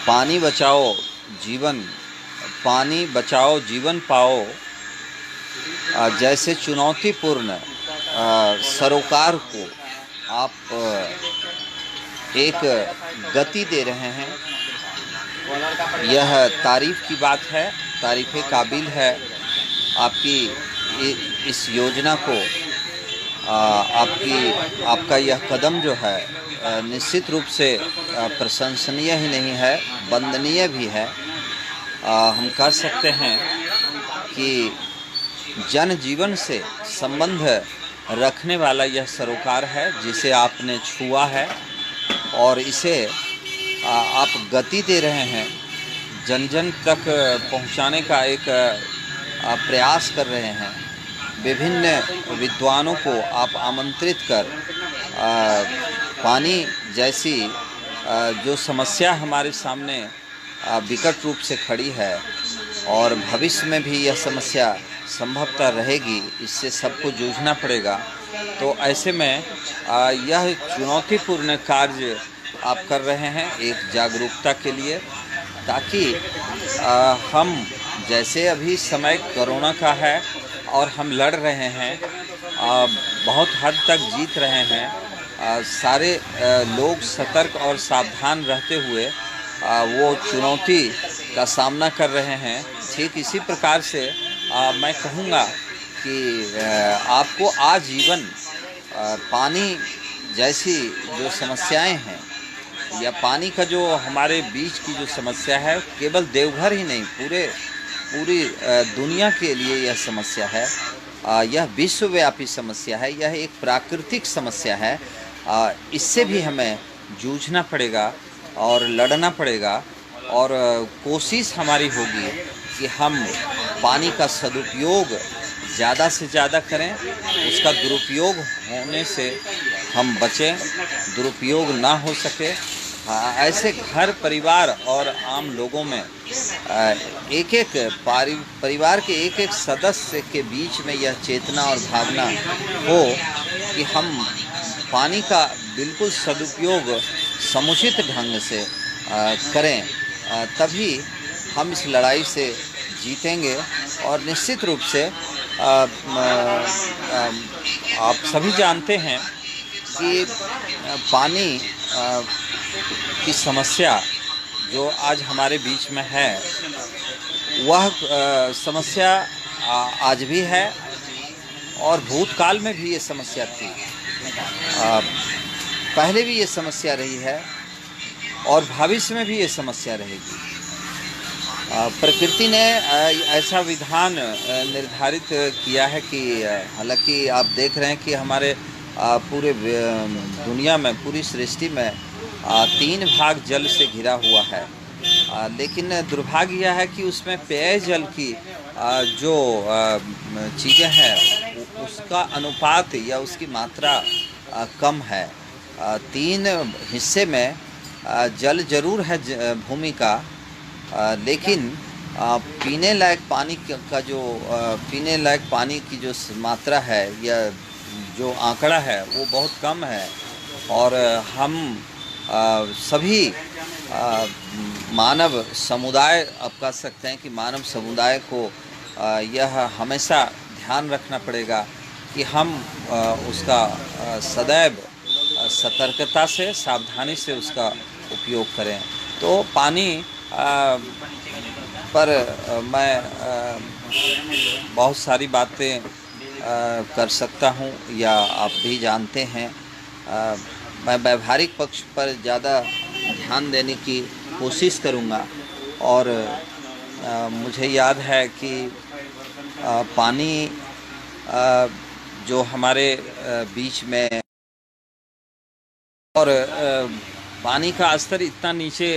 पानी बचाओ जीवन पानी बचाओ जीवन पाओ जैसे चुनौतीपूर्ण सरोकार को आप एक गति दे रहे हैं। यह तारीफ़ की बात है, तारीफ़े काबिल है। आपकी इस योजना को आपका यह कदम जो है निश्चित रूप से प्रशंसनीय ही नहीं है, वंदनीय भी है। हम कह सकते हैं कि जन जीवन से संबंध रखने वाला यह सरोकार है जिसे आपने छुआ है और इसे आप गति दे रहे हैं, जन जन तक पहुंचाने का एक प्रयास कर रहे हैं। विभिन्न विद्वानों को आप आमंत्रित कर पानी जैसी जो समस्या हमारे सामने विकट रूप से खड़ी है और भविष्य में भी यह समस्या संभवतः रहेगी, इससे सबको जूझना पड़ेगा। तो ऐसे में यह चुनौतीपूर्ण कार्य आप कर रहे हैं एक जागरूकता के लिए, ताकि हम जैसे अभी समय कोरोना का है और हम लड़ रहे हैं, बहुत हद तक जीत रहे हैं, सारे लोग सतर्क और सावधान रहते हुए वो चुनौती का सामना कर रहे हैं। ठीक इसी प्रकार से मैं कहूँगा कि आपको आजीवन पानी जैसी जो समस्याएं हैं या पानी का जो हमारे बीच की जो समस्या है, केवल देवघर ही नहीं पूरी दुनिया के लिए यह समस्या है। यह विश्वव्यापी समस्या है, यह एक प्राकृतिक समस्या है। इससे भी हमें जूझना पड़ेगा और लड़ना पड़ेगा और कोशिश हमारी होगी कि हम पानी का सदुपयोग ज़्यादा से ज़्यादा करें, उसका दुरुपयोग होने से हम बचें, दुरुपयोग ना हो सके। ऐसे घर परिवार और आम लोगों में एक एक परिवार के एक एक सदस्य के बीच में यह चेतना और भावना हो कि हम पानी का बिल्कुल सदुपयोग समुचित ढंग से करें, तभी हम इस लड़ाई से जीतेंगे। और निश्चित रूप से आप सभी जानते हैं कि पानी की समस्या जो आज हमारे बीच में है, वह समस्या आज भी है और भूतकाल में भी ये समस्या थी। पहले भी ये समस्या रही है और भविष्य में भी ये समस्या रहेगी। प्रकृति ने ऐसा विधान निर्धारित किया है कि हालांकि आप देख रहे हैं कि हमारे पूरे दुनिया में, पूरी सृष्टि में 3 भाग जल से घिरा हुआ है, लेकिन दुर्भाग्य यह है कि उसमें पेयजल की जो चीज़ें हैं उसका अनुपात या उसकी मात्रा कम है। 3 हिस्से में जल जरूर है भूमि का, लेकिन पीने लायक पानी का जो पीने लायक पानी की जो मात्रा है या जो आंकड़ा है वो बहुत कम है। और हम सभी मानव समुदाय, आप कह सकते हैं कि मानव समुदाय को यह हमेशा ध्यान रखना पड़ेगा कि हम उसका सदैव सतर्कता से, सावधानी से उसका उपयोग करें। तो पानी पर मैं बहुत सारी बातें कर सकता हूँ, या आप भी जानते हैं मैं व्यावहारिक पक्ष पर ज़्यादा ध्यान देने की कोशिश करूँगा। और मुझे याद है कि पानी जो हमारे बीच में, और पानी का स्तर इतना नीचे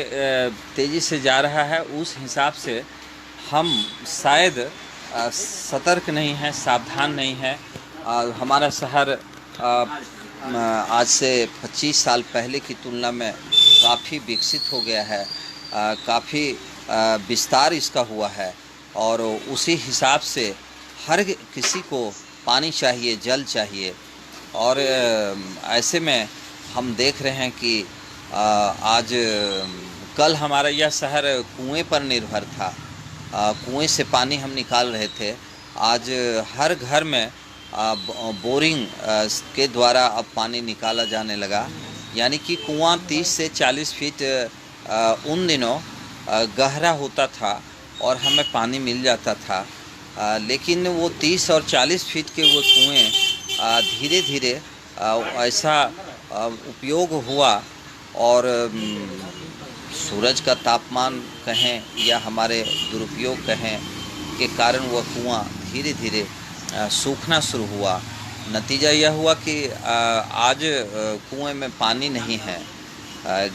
तेज़ी से जा रहा है, उस हिसाब से हम शायद सतर्क नहीं हैं, सावधान नहीं हैं। हमारा शहर आज से 25 साल पहले की तुलना में काफ़ी विकसित हो गया है, काफ़ी विस्तार इसका हुआ है, और उसी हिसाब से हर किसी को पानी चाहिए, जल चाहिए। और ऐसे में हम देख रहे हैं कि आज कल हमारा यह शहर कुएं पर निर्भर था। कुएं से पानी हम निकाल रहे थे। आज हर घर में बोरिंग के द्वारा अब पानी निकाला जाने लगा। यानी कि कुआं 30 से 40 फीट उन दिनों गहरा होता था और हमें पानी मिल जाता था। लेकिन वो 30 और 40 फीट के वो कुएं धीरे धीरे ऐसा उपयोग हुआ और सूरज का तापमान कहें या हमारे दुरुपयोग कहें के कारण वह कुआं धीरे धीरे सूखना शुरू हुआ। नतीजा यह हुआ कि आज कुएं में पानी नहीं है।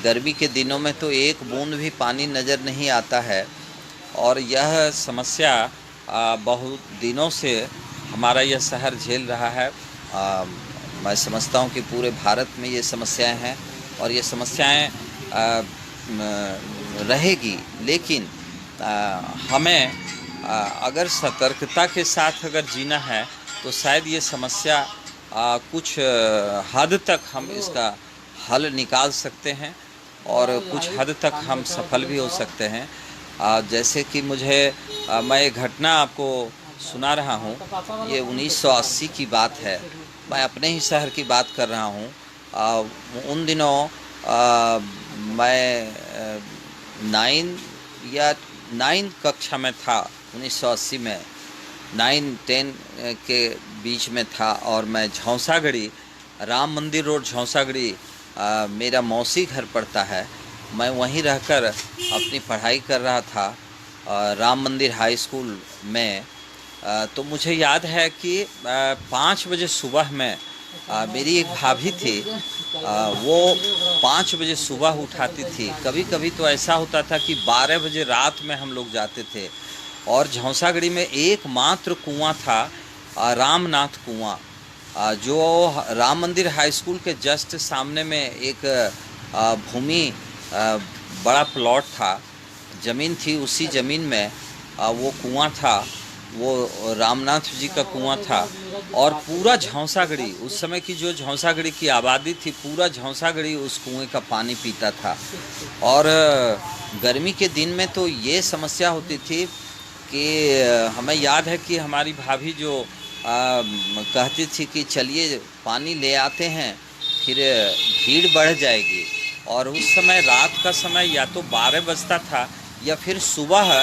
गर्मी के दिनों में तो एक बूंद भी पानी नज़र नहीं आता है और यह समस्या बहुत दिनों से हमारा यह शहर झेल रहा है। मैं समझता हूँ कि पूरे भारत में ये समस्याएं हैं और ये समस्याएं रहेगी। लेकिन हमें अगर सतर्कता के साथ अगर जीना है तो शायद ये समस्या कुछ हद तक हम इसका हल निकाल सकते हैं और कुछ हद तक हम सफल भी हो सकते हैं। जैसे कि मैं एक घटना आपको सुना रहा हूँ। ये 1980 की बात है। मैं अपने ही शहर की बात कर रहा हूँ। उन दिनों मैं 9 कक्षा में था। 1980 में 9-10 के बीच में था और मैं झौंसागढ़ी, राम मंदिर रोड झौंसागढ़ी मेरा मौसी घर पड़ता है। मैं वहीं रहकर अपनी पढ़ाई कर रहा था राम मंदिर हाई स्कूल में। तो मुझे याद है कि 5 बजे सुबह में मेरी एक भाभी थी, वो 5 बजे सुबह उठाती थी। कभी कभी तो ऐसा होता था कि 12 बजे रात में हम लोग जाते थे। और झौंसागढ़ी में एकमात्र कुआं था, रामनाथ कुआं, जो राम मंदिर हाई स्कूल के जस्ट सामने में एक भूमि बड़ा प्लॉट था, ज़मीन थी। उसी ज़मीन में वो कुआं था, वो रामनाथ जी का कुआं था। और पूरा झौंसागढ़ी, उस समय की जो झौंसागढ़ी की आबादी थी, पूरा झौंसागढ़ी उस कुएं का पानी पीता था। और गर्मी के दिन में तो ये समस्या होती थी कि हमें याद है कि हमारी भाभी जो कहती थी कि चलिए पानी ले आते हैं, फिर भीड़ बढ़ जाएगी। और उस समय रात का समय या तो 12 बजता था या फिर सुबह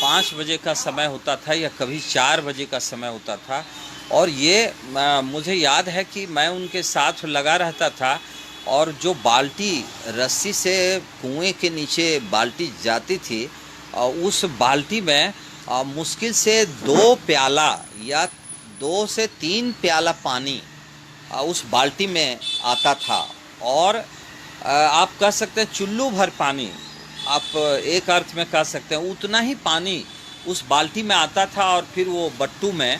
5 बजे का समय होता था या कभी 4 बजे का समय होता था। और ये मुझे याद है कि मैं उनके साथ लगा रहता था और जो बाल्टी रस्सी से कुएं के नीचे बाल्टी जाती थी, उस बाल्टी में मुश्किल से 2 प्याला या 2 से 3 प्याला पानी उस बाल्टी में आता था। और आप कह सकते हैं चुल्लू भर पानी, आप एक अर्थ में कह सकते हैं उतना ही पानी उस बाल्टी में आता था। और फिर वो बट्टू में,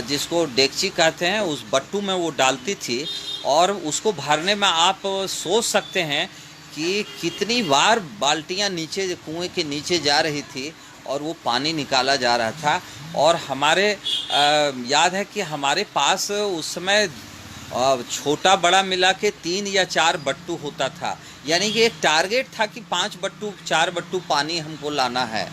जिसको डेगची कहते हैं, उस बट्टू में वो डालती थी और उसको भरने में आप सोच सकते हैं कि कितनी बार बाल्टियां नीचे कुएं के नीचे जा रही थी और वो पानी निकाला जा रहा था। और हमारे याद है कि हमारे पास उस समय छोटा बड़ा मिला के 3 या 4 बट्टू होता था। यानी कि एक टारगेट था कि 5 बट्टू 4 बट्टू पानी हमको लाना है,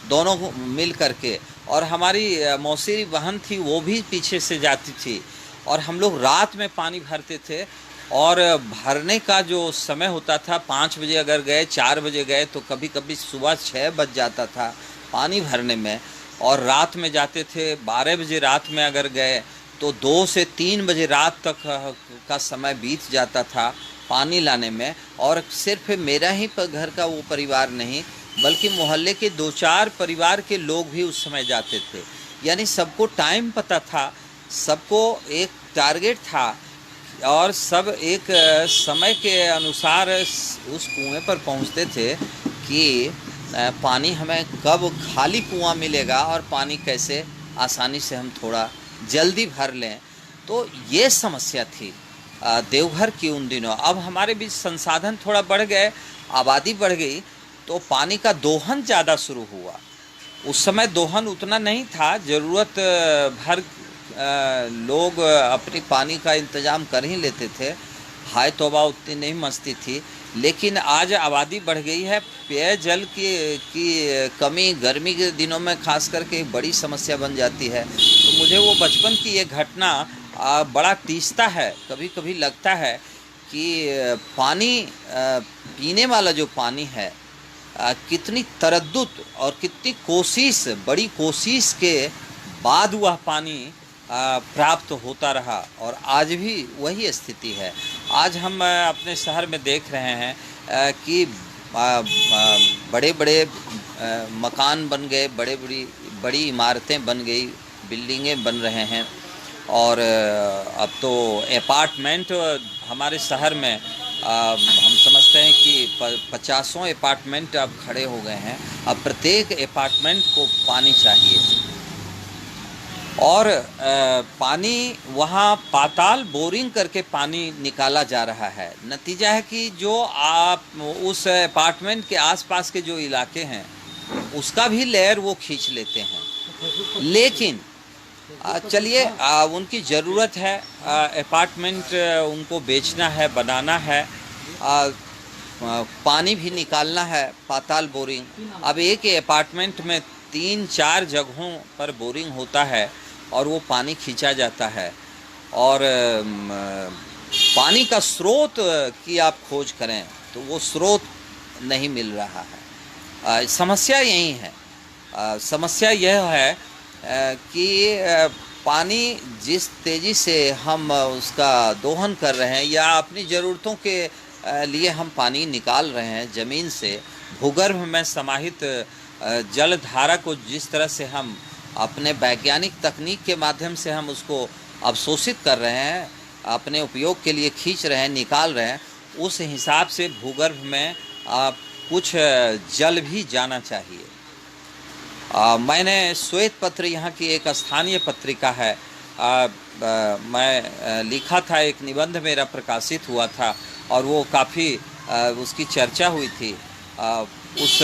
दोनों मिल करके। और हमारी मौसी बहन थी, वो भी पीछे से जाती थी और हम लोग रात में पानी भरते थे। और भरने का जो समय होता था, 5 बजे अगर गए, 4 बजे गए, तो कभी कभी सुबह 6 बज जाता था पानी भरने में। और रात में जाते थे 12 बजे रात में अगर गए तो 2 से 3 बजे रात तक का समय बीत जाता था पानी लाने में। और सिर्फ मेरा ही घर का वो परिवार नहीं, बल्कि मोहल्ले के 2-4 परिवार के लोग भी उस समय जाते थे। यानी सबको टाइम पता था, सबको एक टारगेट था और सब एक समय के अनुसार उस कुएं पर पहुंचते थे कि पानी हमें कब खाली कुआं मिलेगा और पानी कैसे आसानी से हम थोड़ा जल्दी भर लें। तो ये समस्या थी देवघर की उन दिनों। अब हमारे बीच संसाधन थोड़ा बढ़ गए, आबादी बढ़ गई, तो पानी का दोहन ज़्यादा शुरू हुआ। उस समय दोहन उतना नहीं था, ज़रूरत भर लोग अपनी पानी का इंतज़ाम कर ही लेते थे। हाय तौबा उतनी नहीं मस्ती थी। लेकिन आज आबादी बढ़ गई है, पेयजल की कमी गर्मी के दिनों में खास करके एक बड़ी समस्या बन जाती है। तो मुझे वो बचपन की ये घटना बड़ा तीसता है। कभी कभी लगता है कि पानी पीने वाला जो पानी है, कितनी तरद्दुत और कितनी कोशिश, बड़ी कोशिश के बाद वह पानी प्राप्त होता रहा और आज भी वही स्थिति है। आज हम अपने शहर में देख रहे हैं कि बड़े बड़े मकान बन गए, बड़ी इमारतें बन गई, बिल्डिंगें बन रहे हैं और अब तो अपार्टमेंट हमारे शहर में हम समझते हैं कि 50 अपार्टमेंट अब खड़े हो गए हैं। अब प्रत्येक अपार्टमेंट को पानी चाहिए और पानी वहाँ पाताल बोरिंग करके पानी निकाला जा रहा है। नतीजा है कि जो आप उस अपार्टमेंट के आसपास के जो इलाके हैं उसका भी लेयर वो खींच लेते हैं। लेकिन चलिए, उनकी ज़रूरत है, अपार्टमेंट उनको बेचना है, बनाना है, पानी भी निकालना है, पाताल बोरिंग। अब एक अपार्टमेंट में 3-4 जगहों पर बोरिंग होता है और वो पानी खींचा जाता है और पानी का स्रोत की आप खोज करें तो वो स्रोत नहीं मिल रहा है। समस्या यही है। समस्या यह है कि पानी जिस तेज़ी से हम उसका दोहन कर रहे हैं या अपनी ज़रूरतों के लिए हम पानी निकाल रहे हैं ज़मीन से, भूगर्भ में समाहित जल धारा को जिस तरह से हम अपने वैज्ञानिक तकनीक के माध्यम से हम उसको अवशोषित कर रहे हैं, अपने उपयोग के लिए खींच रहे हैं, निकाल रहे हैं, उस हिसाब से भूगर्भ में कुछ जल भी जाना चाहिए। मैंने श्वेत पत्र, यहाँ की एक स्थानीय पत्रिका है, मैं लिखा था, एक निबंध मेरा प्रकाशित हुआ था और वो काफ़ी उसकी चर्चा हुई थी। उस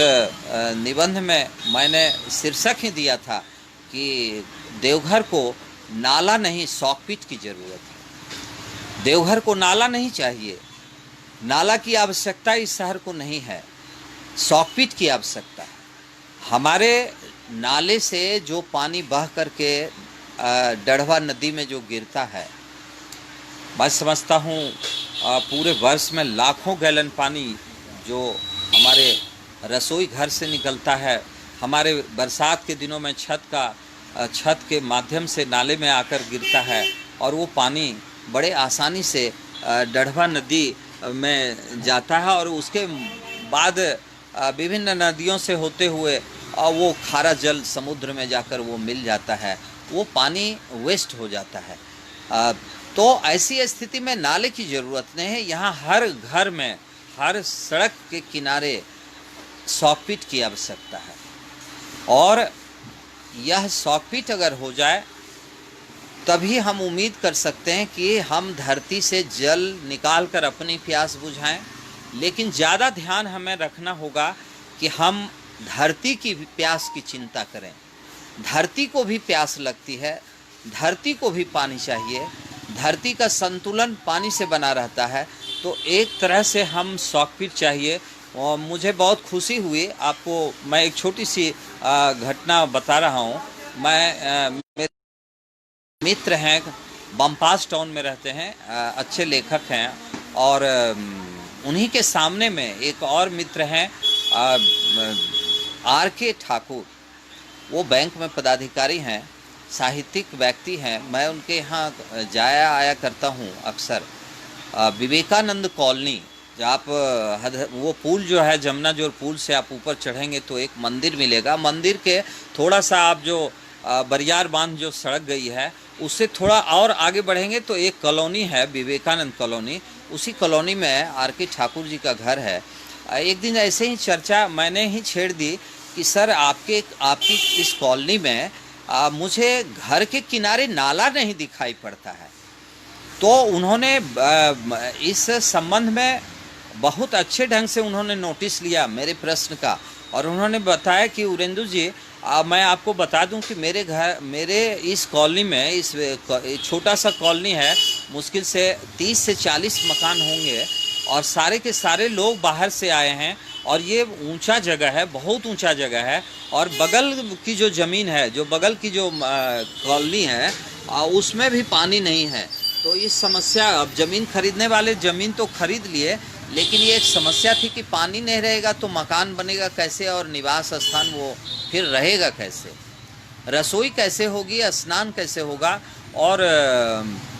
निबंध में मैंने शीर्षक ही दिया था कि देवघर को नाला नहीं, सॉकपिट की ज़रूरत है। देवघर को नाला नहीं चाहिए, नाला की आवश्यकता इस शहर को नहीं है, सॉकपिट की आवश्यकता है। हमारे नाले से जो पानी बह करके डढ़वा नदी में जो गिरता है, मैं समझता हूँ पूरे वर्ष में लाखों गैलन पानी जो हमारे रसोई घर से निकलता है, हमारे बरसात के दिनों में छत के माध्यम से नाले में आकर गिरता है और वो पानी बड़े आसानी से डढ़वा नदी में जाता है और उसके बाद विभिन्न नदियों से होते हुए वो खारा जल समुद्र में जाकर वो मिल जाता है, वो पानी वेस्ट हो जाता है। तो ऐसी स्थिति में नाले की ज़रूरत नहीं है। यहाँ हर घर में, हर सड़क के किनारे सॉकपिट की आवश्यकता है और यह सॉकपिट अगर हो जाए तभी हम उम्मीद कर सकते हैं कि हम धरती से जल निकाल कर अपनी प्यास बुझाएं। लेकिन ज़्यादा ध्यान हमें रखना होगा कि हम धरती की भी प्यास की चिंता करें। धरती को भी प्यास लगती है, धरती को भी पानी चाहिए, धरती का संतुलन पानी से बना रहता है। तो एक तरह से हम सॉकपिट चाहिए। और मुझे बहुत खुशी हुई, आपको मैं एक छोटी सी घटना बता रहा हूँ। मेरे मित्र हैं, बमपास टाउन में रहते हैं, अच्छे लेखक हैं और उन्हीं के सामने में एक और मित्र हैं R.K. ठाकुर। वो बैंक में पदाधिकारी हैं, साहित्यिक व्यक्ति हैं। मैं उनके यहाँ जाया आया करता हूँ अक्सर। विवेकानंद कॉलोनी, जब आप वो पुल जो है जमुना जोर पुल से आप ऊपर चढ़ेंगे तो एक मंदिर मिलेगा। मंदिर के थोड़ा सा आप जो बरियार बांध जो सड़क गई है उससे थोड़ा और आगे बढ़ेंगे तो एक कॉलोनी है, विवेकानंद कॉलोनी। उसी कॉलोनी में R.K. ठाकुर जी का घर है। एक दिन ऐसे ही चर्चा मैंने ही छेड़ दी कि सर आपकी इस कॉलोनी में मुझे घर के किनारे नाला नहीं दिखाई पड़ता है। तो उन्होंने इस संबंध में बहुत अच्छे ढंग से उन्होंने नोटिस लिया मेरे प्रश्न का और उन्होंने बताया कि उरेंदु जी, मैं आपको बता दूं कि मेरे इस कॉलोनी में, इस छोटा सा कॉलोनी है, मुश्किल से 30 से 40 मकान होंगे और सारे के सारे लोग बाहर से आए हैं और ये ऊंचा जगह है, बहुत ऊंचा जगह है और बगल की जो ज़मीन है, जो बगल की जो कॉलोनी है उसमें भी पानी नहीं है। तो इस समस्या, अब ज़मीन खरीदने वाले ज़मीन तो खरीद लिए, लेकिन ये एक समस्या थी कि पानी नहीं रहेगा तो मकान बनेगा कैसे और निवास स्थान वो फिर रहेगा कैसे, रसोई कैसे होगी, स्नान कैसे होगा और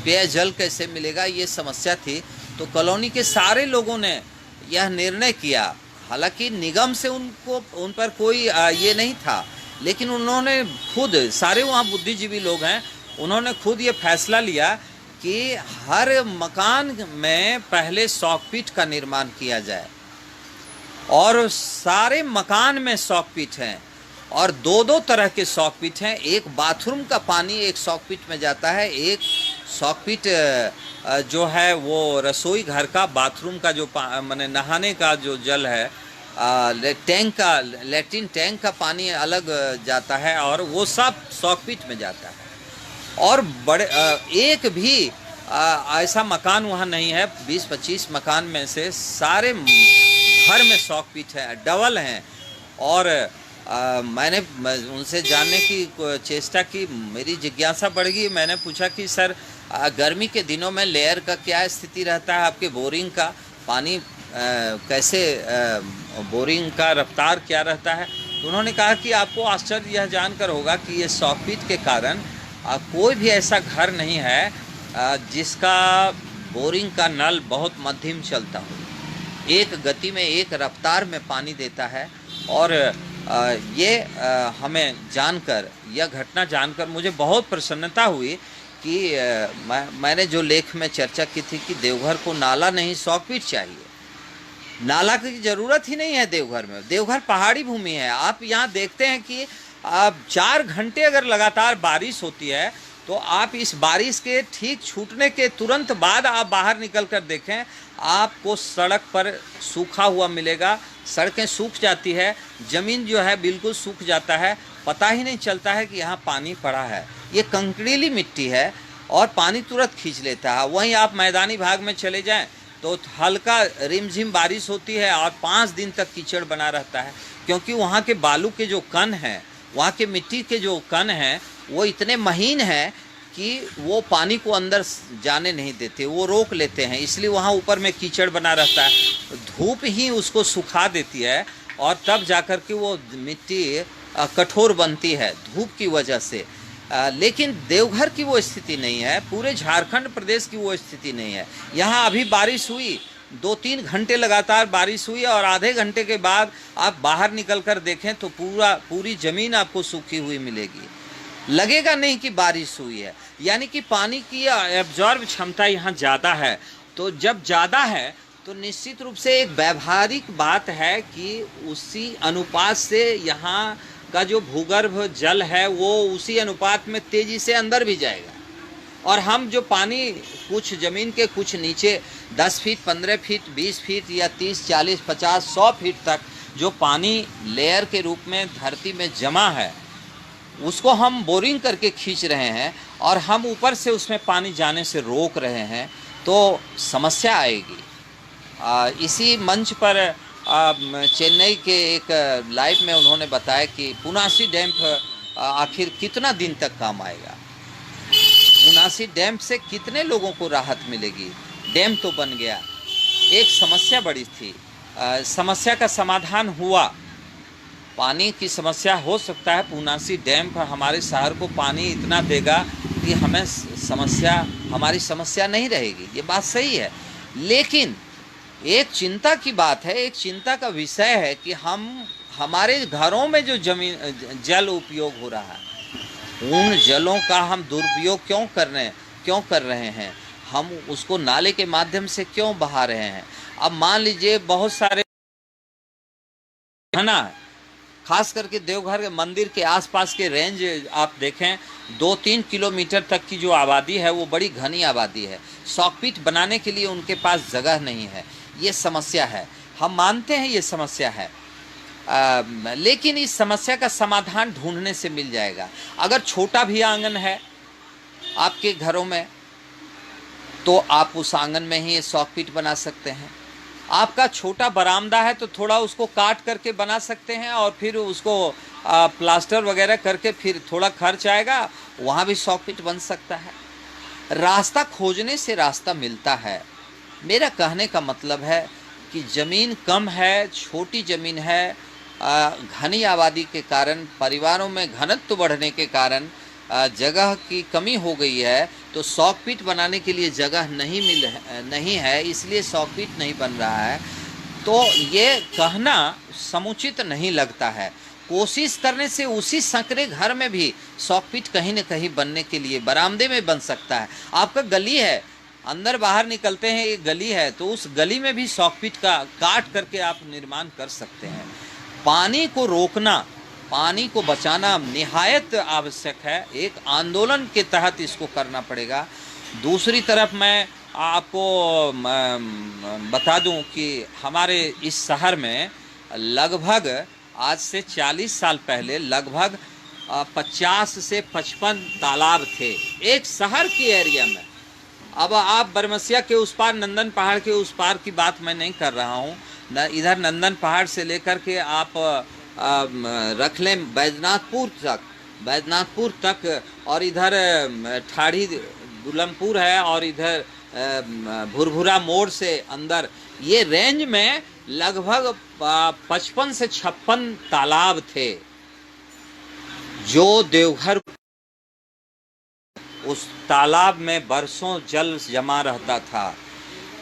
पेयजल कैसे मिलेगा, ये समस्या थी। तो कॉलोनी के सारे लोगों ने यह निर्णय किया, हालांकि निगम से उन पर कोई ये नहीं था, लेकिन उन्होंने खुद, सारे वहाँ बुद्धिजीवी लोग हैं, उन्होंने खुद ये फैसला लिया कि हर मकान में पहले शॉकपीट का निर्माण किया जाए और सारे मकान में शॉकपीट हैं और दो दो तरह के शॉकपीट हैं। एक बाथरूम का पानी एक शॉकपीट में जाता है, एक शॉकपीट जो है वो रसोई घर का, बाथरूम का जो माने नहाने का जो जल है, टैंक का, लैट्रिन टैंक का पानी अलग जाता है और वो सब शॉकपीट में जाता है। और बड़े एक भी ऐसा मकान वहाँ नहीं है, 20-25 मकान में से सारे घर में शॉकपीट है, डबल हैं। और मैंने उनसे जानने की चेष्टा की, मेरी जिज्ञासा बढ़ गई। मैंने पूछा कि सर गर्मी के दिनों में लेयर का क्या स्थिति रहता है, आपके बोरिंग का पानी कैसे, बोरिंग का रफ्तार क्या रहता है। तो उन्होंने कहा कि आपको आश्चर्य यह जानकर होगा कि ये शॉकपीट के कारण कोई भी ऐसा घर नहीं है जिसका बोरिंग का नल बहुत मध्यम चलता हो, एक गति में एक रफ्तार में पानी देता है। और ये हमें जानकर, यह घटना जानकर मुझे बहुत प्रसन्नता हुई कि मैंने जो लेख में चर्चा की थी कि देवघर को नाला नहीं शॉकपीट चाहिए। नाला की ज़रूरत ही नहीं है देवघर में, देवघर पहाड़ी भूमि है। आप यहाँ देखते हैं कि अब 4 घंटे अगर लगातार बारिश होती है तो आप इस बारिश के ठीक छूटने के तुरंत बाद आप बाहर निकल कर देखें, आपको सड़क पर सूखा हुआ मिलेगा, सड़कें सूख जाती है, ज़मीन जो है बिल्कुल सूख जाता है, पता ही नहीं चलता है कि यहाँ पानी पड़ा है। ये कंकरीली मिट्टी है और पानी तुरंत खींच लेता है। वहीं आप मैदानी भाग में चले जाएं तो हल्का रिमझिम बारिश होती है और 5 दिन तक कीचड़ बना रहता है, क्योंकि वहाँ के बालू के जो कण हैं, वहाँ के मिट्टी के जो कण हैं वो इतने महीन हैं कि वो पानी को अंदर जाने नहीं देते, वो रोक लेते हैं, इसलिए वहाँ ऊपर में कीचड़ बना रहता है। धूप ही उसको सुखा देती है और तब जाकर के वो मिट्टी कठोर बनती है धूप की वजह से। लेकिन देवघर की वो स्थिति नहीं है, पूरे झारखंड प्रदेश की वो स्थिति नहीं है। यहाँ अभी बारिश हुई, 2-3 घंटे लगातार बारिश हुई और आधे घंटे के बाद आप बाहर निकल कर देखें तो पूरी ज़मीन आपको सूखी हुई मिलेगी, लगेगा नहीं कि बारिश हुई है। यानी कि पानी की एब्जॉर्ब क्षमता यहाँ ज़्यादा है। तो जब ज़्यादा है तो निश्चित रूप से एक व्यावहारिक बात है कि उसी अनुपात से यहाँ का जो भूगर्भ जल है वो उसी अनुपात में तेज़ी से अंदर भी जाएगा। और हम जो पानी कुछ ज़मीन के कुछ नीचे 10 फीट, 15 फीट, 20 फीट या 30, 40, 50, 100 फीट तक जो पानी लेयर के रूप में धरती में जमा है, उसको हम बोरिंग करके खींच रहे हैं और हम ऊपर से उसमें पानी जाने से रोक रहे हैं, तो समस्या आएगी। इसी मंच पर चेन्नई के एक लाइव में उन्होंने बताया कि पुनासी डैम आखिर कितना दिन तक काम आएगा, पुनासी डैम से कितने लोगों को राहत मिलेगी। डैम तो बन गया, एक समस्या बड़ी थी, समस्या का समाधान हुआ। पानी की समस्या हो सकता है, पुनासी डैम पर हमारे शहर को पानी इतना देगा कि हमें हमारी समस्या नहीं रहेगी, ये बात सही है। लेकिन एक चिंता की बात है, एक चिंता का विषय है कि हमारे घरों में जो जल उपयोग हो रहा है, उन जलों का हम दुरुपयोग क्यों कर रहे हैं, हम उसको नाले के माध्यम से क्यों बहा रहे हैं। अब मान लीजिए बहुत सारे है ना, खास करके देवघर के मंदिर के आसपास के रेंज आप देखें, 2-3 किलोमीटर तक की जो आबादी है वो बड़ी घनी आबादी है। शॉकपीट बनाने के लिए उनके पास जगह नहीं है, ये समस्या है, हम मानते हैं ये समस्या है। लेकिन इस समस्या का समाधान ढूंढने से मिल जाएगा। अगर छोटा भी आंगन है आपके घरों में तो आप उस आंगन में ही शॉकपीट बना सकते हैं। आपका छोटा बरामदा है तो थोड़ा उसको काट करके बना सकते हैं और फिर उसको प्लास्टर वगैरह करके फिर थोड़ा खर्च आएगा, वहाँ भी सॉकेट बन सकता है। रास्ता खोजने से रास्ता मिलता है। मेरा कहने का मतलब है कि ज़मीन कम है, छोटी ज़मीन है, घनी आबादी के कारण, परिवारों में घनत्व बढ़ने के कारण जगह की कमी हो गई है, तो सॉकपिट बनाने के लिए जगह नहीं है, इसलिए सॉकपिट नहीं बन रहा है। तो ये कहना समुचित नहीं लगता है। कोशिश करने से उसी संकरे घर में भी सॉकपिट कहीं न कहीं बनने के लिए बरामदे में बन सकता है। आपका गली है, अंदर बाहर निकलते हैं, एक गली है, तो उस गली में भी सॉकपिट का काट करके आप निर्माण कर सकते हैं। पानी को रोकना, पानी को बचाना निहायत आवश्यक है। एक आंदोलन के तहत इसको करना पड़ेगा। दूसरी तरफ मैं आपको बता दूं कि हमारे इस शहर में लगभग आज से 40 साल पहले लगभग 50 से 55 तालाब थे एक शहर के एरिया में। अब आप बरमसिया के उस पार, नंदन पहाड़ के उस पार की बात मैं नहीं कर रहा हूँ। इधर नंदन पहाड़ से लेकर के आप रख लें बैजनाथपुर तक, और इधर ठाड़ी दुलमपुर है, और इधर भुरभुरा मोड़ से अंदर, ये रेंज में लगभग 55 से 56 तालाब थे जो देवघर, उस तालाब में बरसों जल जमा रहता था।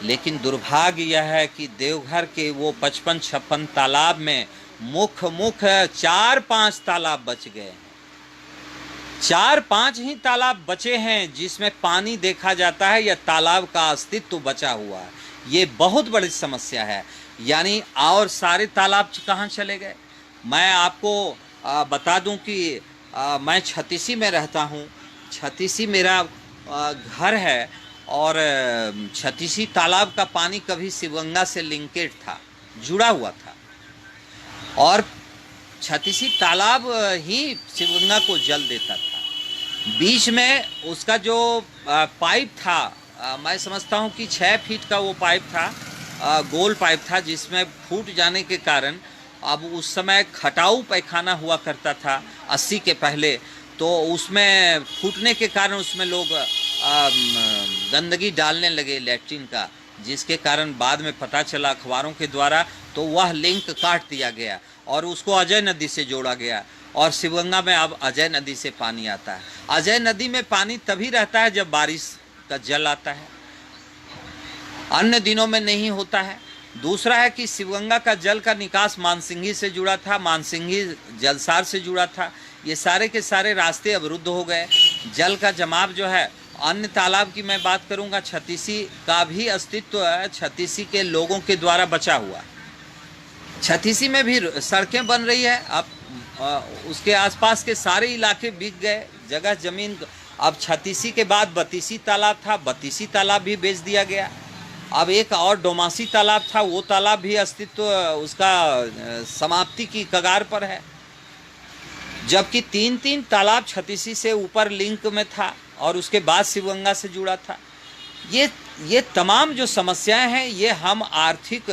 लेकिन दुर्भाग्य यह है कि देवघर के वो 55-56 तालाब में मुख्य 4-5 तालाब बच गए हैं। 4-5 ही तालाब बचे हैं जिसमें पानी देखा जाता है या तालाब का अस्तित्व बचा हुआ है। ये बहुत बड़ी समस्या है। यानी और सारे तालाब कहाँ चले गए? मैं आपको बता दूं कि मैं छत्तीसी में रहता हूँ। छत्तीसी मेरा घर है, और छत्तीसी तालाब का पानी कभी शिवगंगा से लिंकेज था, जुड़ा हुआ था, और छत्तीसी तालाब ही शिवगंगा को जल देता था। बीच में उसका जो पाइप था, मैं समझता हूँ कि 6 फीट का वो पाइप था, गोल पाइप था, जिसमें फूट जाने के कारण, अब उस समय खटाऊ पैखाना हुआ करता था 80 के पहले, तो उसमें फूटने के कारण उसमें लोग गंदगी डालने लगे लैट्रिन का, जिसके कारण बाद में पता चला अखबारों के द्वारा, तो वह लिंक काट दिया गया और उसको अजय नदी से जोड़ा गया, और शिवगंगा में अब अजय नदी से पानी आता है। अजय नदी में पानी तभी रहता है जब बारिश का जल आता है, अन्य दिनों में नहीं होता है। दूसरा है कि शिवगंगा का जल का निकास मानसिंगी से जुड़ा था, मानसिंगी जलसार से जुड़ा था। ये सारे के सारे रास्ते अवरुद्ध हो गए। जल का जमाव जो है, अन्य तालाब की मैं बात करूंगा, छत्तीसी का भी अस्तित्व है, छत्तीसी के लोगों के द्वारा बचा हुआ। छत्तीसी में भी सड़कें बन रही है, अब उसके आसपास के सारे इलाके बिक गए, जगह जमीन। अब छत्तीसी के बाद बतीसी तालाब था, बतीसी तालाब भी बेच दिया गया। अब एक और डोमासी तालाब था, वो तालाब भी अस्तित्व उसका समाप्ति की कगार पर है। जबकि 3-3 तालाब छत्तीसी से ऊपर लिंक में था और उसके बाद शिवगंगा से जुड़ा था। ये तमाम जो समस्याएं हैं, ये हम आर्थिक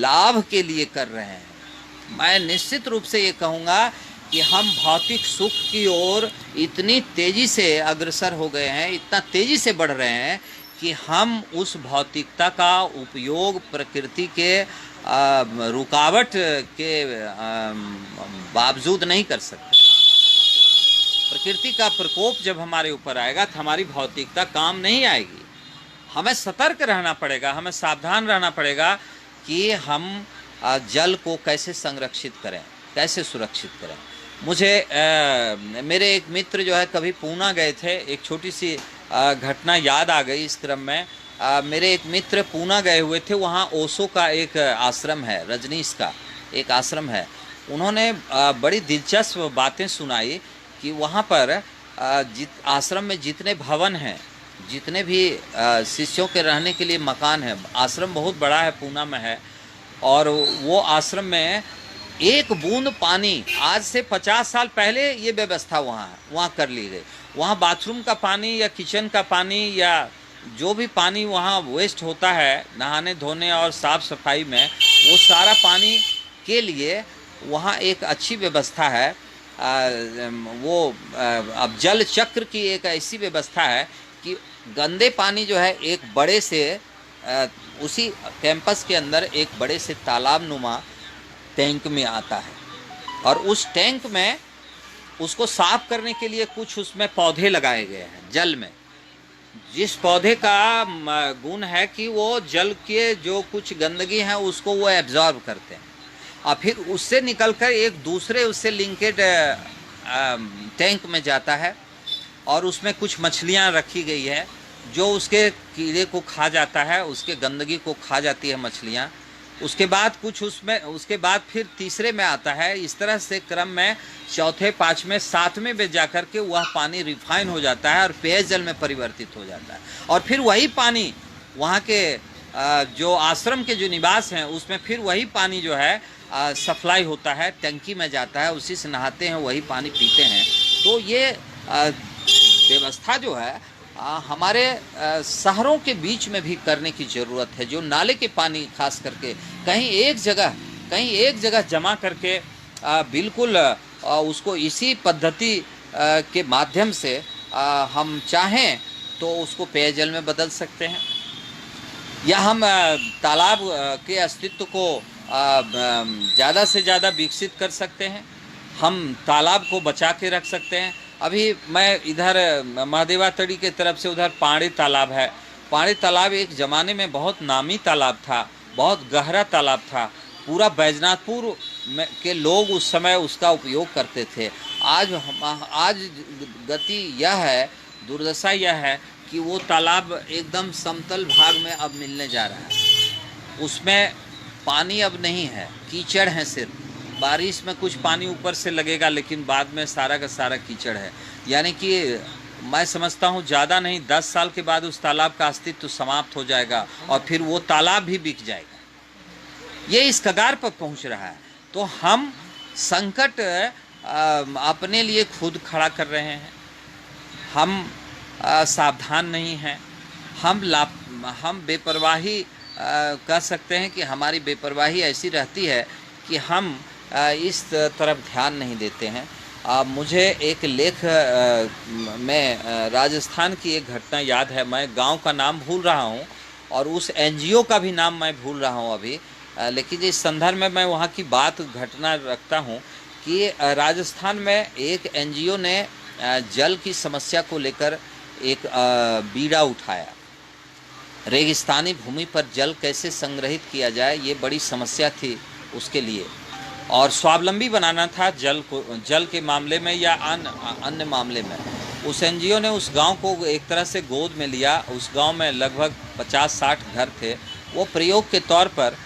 लाभ के लिए कर रहे हैं। मैं निश्चित रूप से ये कहूँगा कि हम भौतिक सुख की ओर इतनी तेज़ी से अग्रसर हो गए हैं, इतना तेज़ी से बढ़ रहे हैं कि हम उस भौतिकता का उपयोग प्रकृति के रुकावट के बावजूद नहीं कर सकते। प्रकृति का प्रकोप जब हमारे ऊपर आएगा तो हमारी भौतिकता काम नहीं आएगी। हमें सतर्क रहना पड़ेगा, हमें सावधान रहना पड़ेगा कि हम जल को कैसे संरक्षित करें, कैसे सुरक्षित करें। मुझे मेरे एक मित्र जो है कभी पूना गए थे, एक छोटी सी घटना याद आ गई इस क्रम में। मेरे एक मित्र पूना गए हुए थे, वहाँ ओशो का एक आश्रम है, रजनीश का एक आश्रम है। उन्होंने बड़ी दिलचस्प बातें सुनाई कि वहाँ पर आश्रम में जितने भवन हैं, जितने भी शिष्यों के रहने के लिए मकान है, आश्रम बहुत बड़ा है, पूना में है, और वो आश्रम में एक बूंद पानी, आज से 50 साल पहले ये व्यवस्था वहाँ कर ली गई। वहाँ बाथरूम का पानी या किचन का पानी या जो भी पानी वहाँ वेस्ट होता है नहाने धोने और साफ़ सफाई में, वो सारा पानी के लिए वहाँ एक अच्छी व्यवस्था है। अब जल चक्र की एक ऐसी व्यवस्था है कि गंदे पानी जो है एक बड़े से उसी कैंपस के अंदर एक बड़े से तालाब नुमा टैंक में आता है, और उस टैंक में उसको साफ करने के लिए कुछ उसमें पौधे लगाए गए हैं जल में, जिस पौधे का गुण है कि वो जल के जो कुछ गंदगी है उसको वो एब्जॉर्ब करते हैं, और फिर उससे निकलकर एक दूसरे उससे लिंकेड टैंक में जाता है, और उसमें कुछ मछलियां रखी गई है जो उसके कीड़े को खा जाता है, उसके गंदगी को खा जाती है मछलियां। उसके बाद फिर तीसरे में आता है। इस तरह से क्रम में चौथे, पाँचवें, सातवें में जाकर के वह पानी रिफाइन हो जाता है और पेयजल में परिवर्तित हो जाता है, और फिर वही पानी वहाँ के जो आश्रम के जो निवास हैं उसमें फिर वही पानी जो है सप्लाई होता है, टंकी में जाता है, उसी से नहाते हैं, वही पानी पीते हैं। तो ये व्यवस्था जो है हमारे शहरों के बीच में भी करने की ज़रूरत है। जो नाले के पानी खास करके कहीं एक जगह जमा करके बिल्कुल उसको इसी पद्धति के माध्यम से हम चाहें तो उसको पेयजल में बदल सकते हैं, या हम तालाब के अस्तित्व को ज़्यादा से ज़्यादा विकसित कर सकते हैं, हम तालाब को बचा के रख सकते हैं। अभी मैं इधर महादेवा तड़ी के तरफ से उधर पाड़ी तालाब है। पाड़ी तालाब एक ज़माने में बहुत नामी तालाब था, बहुत गहरा तालाब था, पूरा बैजनाथपुर के लोग उस समय उसका उपयोग करते थे। आज गति यह है, दुर्दशा यह है कि वो तालाब एकदम समतल भाग में अब मिलने जा रहा है, उसमें पानी अब नहीं है, कीचड़ है सिर्फ। बारिश में कुछ पानी ऊपर से लगेगा, लेकिन बाद में सारा का सारा कीचड़ है। यानी कि मैं समझता हूँ ज़्यादा नहीं 10 साल के बाद उस तालाब का अस्तित्व समाप्त हो जाएगा और फिर वो तालाब भी बिक जाएगा। ये इस कगार पर पहुँच रहा है। तो हम संकट अपने लिए खुद खड़ा कर रहे हैं, हम सावधान नहीं हैं, हम बेपरवाही कह सकते हैं कि हमारी बेपरवाही ऐसी रहती है कि हम इस तरफ ध्यान नहीं देते हैं। मुझे एक लेख में राजस्थान की एक घटना याद है, मैं गांव का नाम भूल रहा हूं और उस एनजीओ का भी नाम मैं भूल रहा हूं अभी, लेकिन इस संदर्भ में मैं वहां की घटना रखता हूं कि राजस्थान में एक एनजीओ ने जल की समस्या को लेकर एक बीड़ा उठाया। रेगिस्तानी भूमि पर जल कैसे संग्रहित किया जाए, ये बड़ी समस्या थी उसके लिए, और स्वावलंबी बनाना था जल के मामले में या अन्य मामले में। उस एनजीओ ने उस गांव को एक तरह से गोद में लिया। उस गांव में लगभग 50-60 घर थे। वो प्रयोग के तौर पर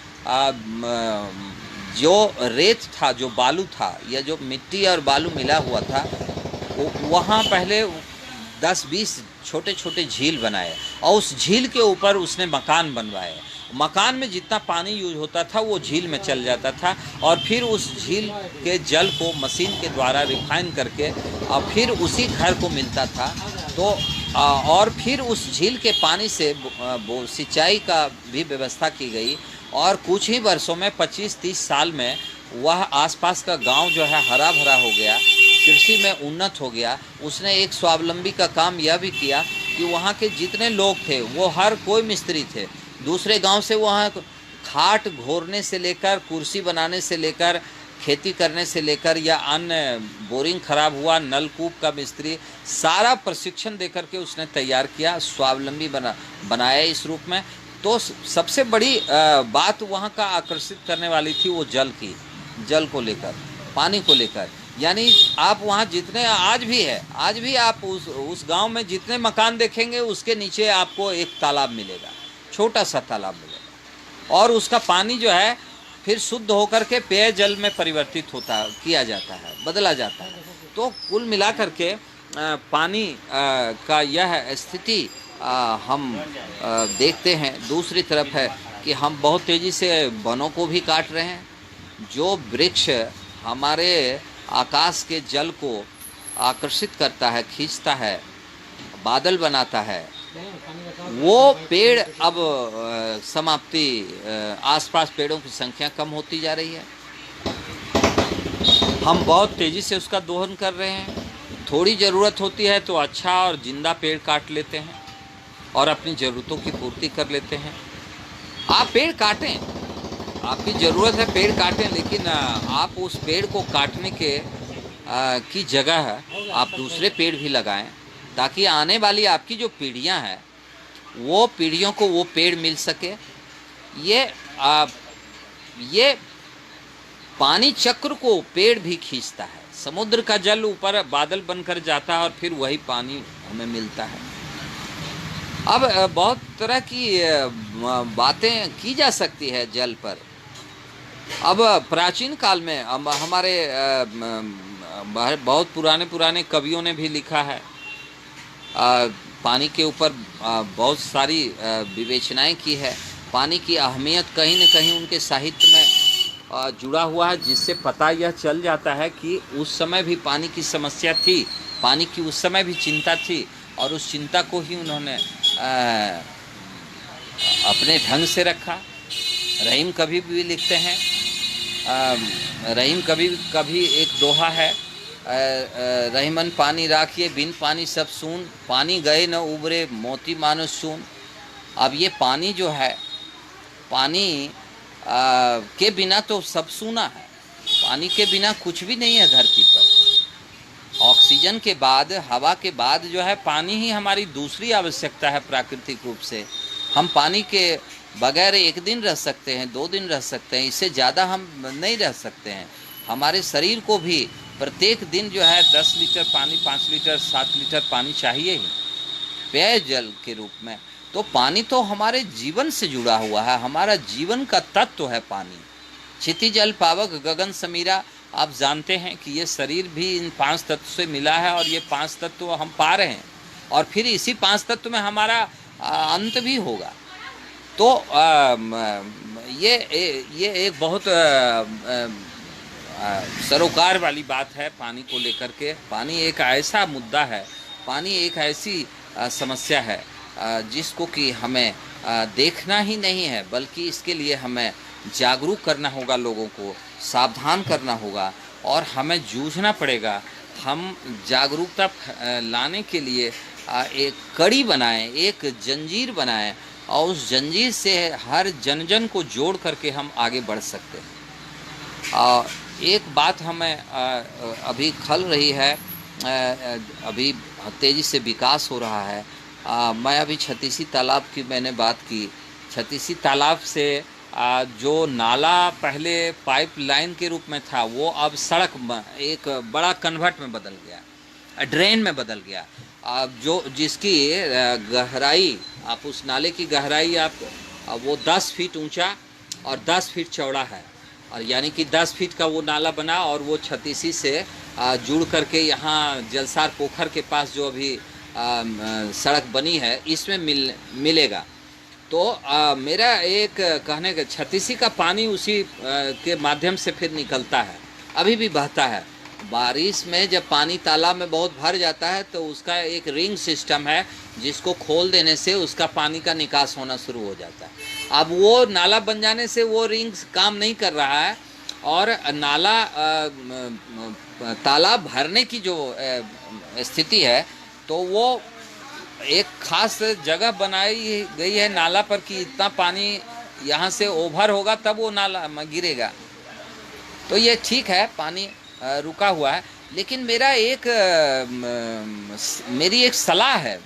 जो रेत था, जो बालू था, या जो मिट्टी और बालू मिला हुआ था, वहाँ पहले 10-20 छोटे छोटे झील बनाए और उस झील के ऊपर उसने मकान बनवाए। मकान में जितना पानी यूज होता था वो झील में चल जाता था, और फिर उस झील के जल को मशीन के द्वारा रिफाइन करके और फिर उसी घर को मिलता था। तो और फिर उस झील के पानी से सिंचाई का भी व्यवस्था की गई, और कुछ ही वर्षों में 25-30 साल में वह आसपास का गांव जो है हरा भरा हो गया, कृषि में उन्नत हो गया। उसने एक स्वावलंबी का काम यह भी किया कि वहाँ के जितने लोग थे वो हर कोई मिस्त्री थे। दूसरे गांव से वहाँ खाट घोरने से लेकर, कुर्सी बनाने से लेकर, खेती करने से लेकर, या अन्य बोरिंग खराब हुआ, नलकूप का मिस्त्री, सारा प्रशिक्षण देकर के उसने तैयार किया, स्वावलंबी बनाया इस रूप में। तो सबसे बड़ी बात वहाँ का आकर्षित करने वाली थी वो जल को लेकर, पानी को लेकर। यानी आप वहाँ जितने आज भी आप उस गांव में जितने मकान देखेंगे उसके नीचे आपको एक तालाब मिलेगा, छोटा सा तालाब मिलेगा, और उसका पानी जो है फिर शुद्ध होकर के पेयजल में परिवर्तित किया जाता है, बदला जाता है। तो कुल मिलाकर के पानी का यह स्थिति हम देखते हैं। दूसरी तरफ है कि हम बहुत तेज़ी से वनों को भी काट रहे हैं। जो वृक्ष हमारे आकाश के जल को आकर्षित करता है, खींचता है, बादल बनाता है, वो पेड़ अब समाप्ति, आसपास पेड़ों की संख्या कम होती जा रही है। हम बहुत तेज़ी से उसका दोहन कर रहे हैं। थोड़ी ज़रूरत होती है तो अच्छा और ज़िंदा पेड़ काट लेते हैं और अपनी ज़रूरतों की पूर्ति कर लेते हैं। आप पेड़ काटें, आपकी ज़रूरत है पेड़ काटें, लेकिन आप उस पेड़ को काटने के की जगह आप दूसरे पेड़ भी लगाएं, ताकि आने वाली आपकी जो पीढ़ियां हैं वो पीढ़ियों को वो पेड़ मिल सके। ये पानी चक्र को पेड़ भी खींचता है। समुद्र का जल ऊपर बादल बनकर जाता है और फिर वही पानी हमें मिलता है। अब बहुत तरह की बातें की जा सकती है जल पर। अब प्राचीन काल में हमारे बहुत पुराने कवियों ने भी लिखा है, पानी के ऊपर बहुत सारी विवेचनाएं की है। पानी की अहमियत कहीं न कहीं उनके साहित्य में जुड़ा हुआ है, जिससे पता यह चल जाता है कि उस समय भी पानी की समस्या थी, पानी की उस समय भी चिंता थी, और उस चिंता को ही उन्होंने अपने ढंग से रखा। रहीम कभी भी लिखते हैं, रहीम कभी एक दोहा है, रहीमन पानी राखिए बिन पानी सब सून, पानी गए न उबरे मोती मानो सून। अब ये पानी जो है, पानी के बिना तो सब सूना है। पानी के बिना कुछ भी नहीं है धरती पर। ऑक्सीजन के बाद, हवा के बाद जो है पानी ही हमारी दूसरी आवश्यकता है प्राकृतिक रूप से। हम पानी के बगैर एक दिन रह सकते हैं, 2 दिन रह सकते हैं, इससे ज़्यादा हम नहीं रह सकते हैं। हमारे शरीर को भी प्रत्येक दिन जो है 10 लीटर पानी, 5 लीटर, 7 लीटर पानी चाहिए ही पेय जल के रूप में। तो पानी तो हमारे जीवन से जुड़ा हुआ है, हमारा जीवन का तत्व है पानी। क्षिति जल पावक गगन समीरा, आप जानते हैं कि ये शरीर भी इन 5 तत्व से मिला है, और ये 5 तत्व हम पा रहे हैं, और फिर इसी 5 तत्व में हमारा अंत भी होगा। तो ये एक बहुत सरोकार वाली बात है पानी को लेकर के। पानी एक ऐसा मुद्दा है, पानी एक ऐसी समस्या है जिसको कि हमें देखना ही नहीं है, बल्कि इसके लिए हमें जागरूक करना होगा, लोगों को सावधान करना होगा, और हमें जूझना पड़ेगा। हम जागरूकता लाने के लिए एक कड़ी बनाएं, एक जंजीर बनाएं, और उस जंजीर से हर जन को जोड़ करके हम आगे बढ़ सकते हैं। एक बात हमें अभी खल रही है, अभी तेज़ी से विकास हो रहा है। मैं अभी छत्तीसी तालाब की मैंने बात की। छत्तीसी तालाब से जो नाला पहले पाइप लाइन के रूप में था, वो अब सड़क में एक बड़ा कन्वर्ट में बदल गया, ड्रेन में बदल गया। जो जिसकी गहराई, आप उस नाले की गहराई आप वो 10 फीट ऊंचा और 10 फीट चौड़ा है, और यानी कि 10 फीट का वो नाला बना, और वो छत्तीसी से जुड़ करके यहाँ जलसार पोखर के पास जो अभी सड़क बनी है, इसमें मिलेगा। तो मेरा एक कहने का, छत्तीसी का पानी उसी के माध्यम से फिर निकलता है, अभी भी बहता है। बारिश में जब पानी तालाब में बहुत भर जाता है तो उसका एक रिंग सिस्टम है, जिसको खोल देने से उसका पानी का निकास होना शुरू हो जाता है। अब वो नाला बन जाने से वो रिंग काम नहीं कर रहा है, और नाला तालाब भरने की जो स्थिति है, तो वो एक खास जगह बनाई गई है नाला पर कि इतना पानी यहाँ से ओवर होगा तब वो नाला गिरेगा। तो ये ठीक है, पानी रुका हुआ है, लेकिन मेरी एक सलाह है,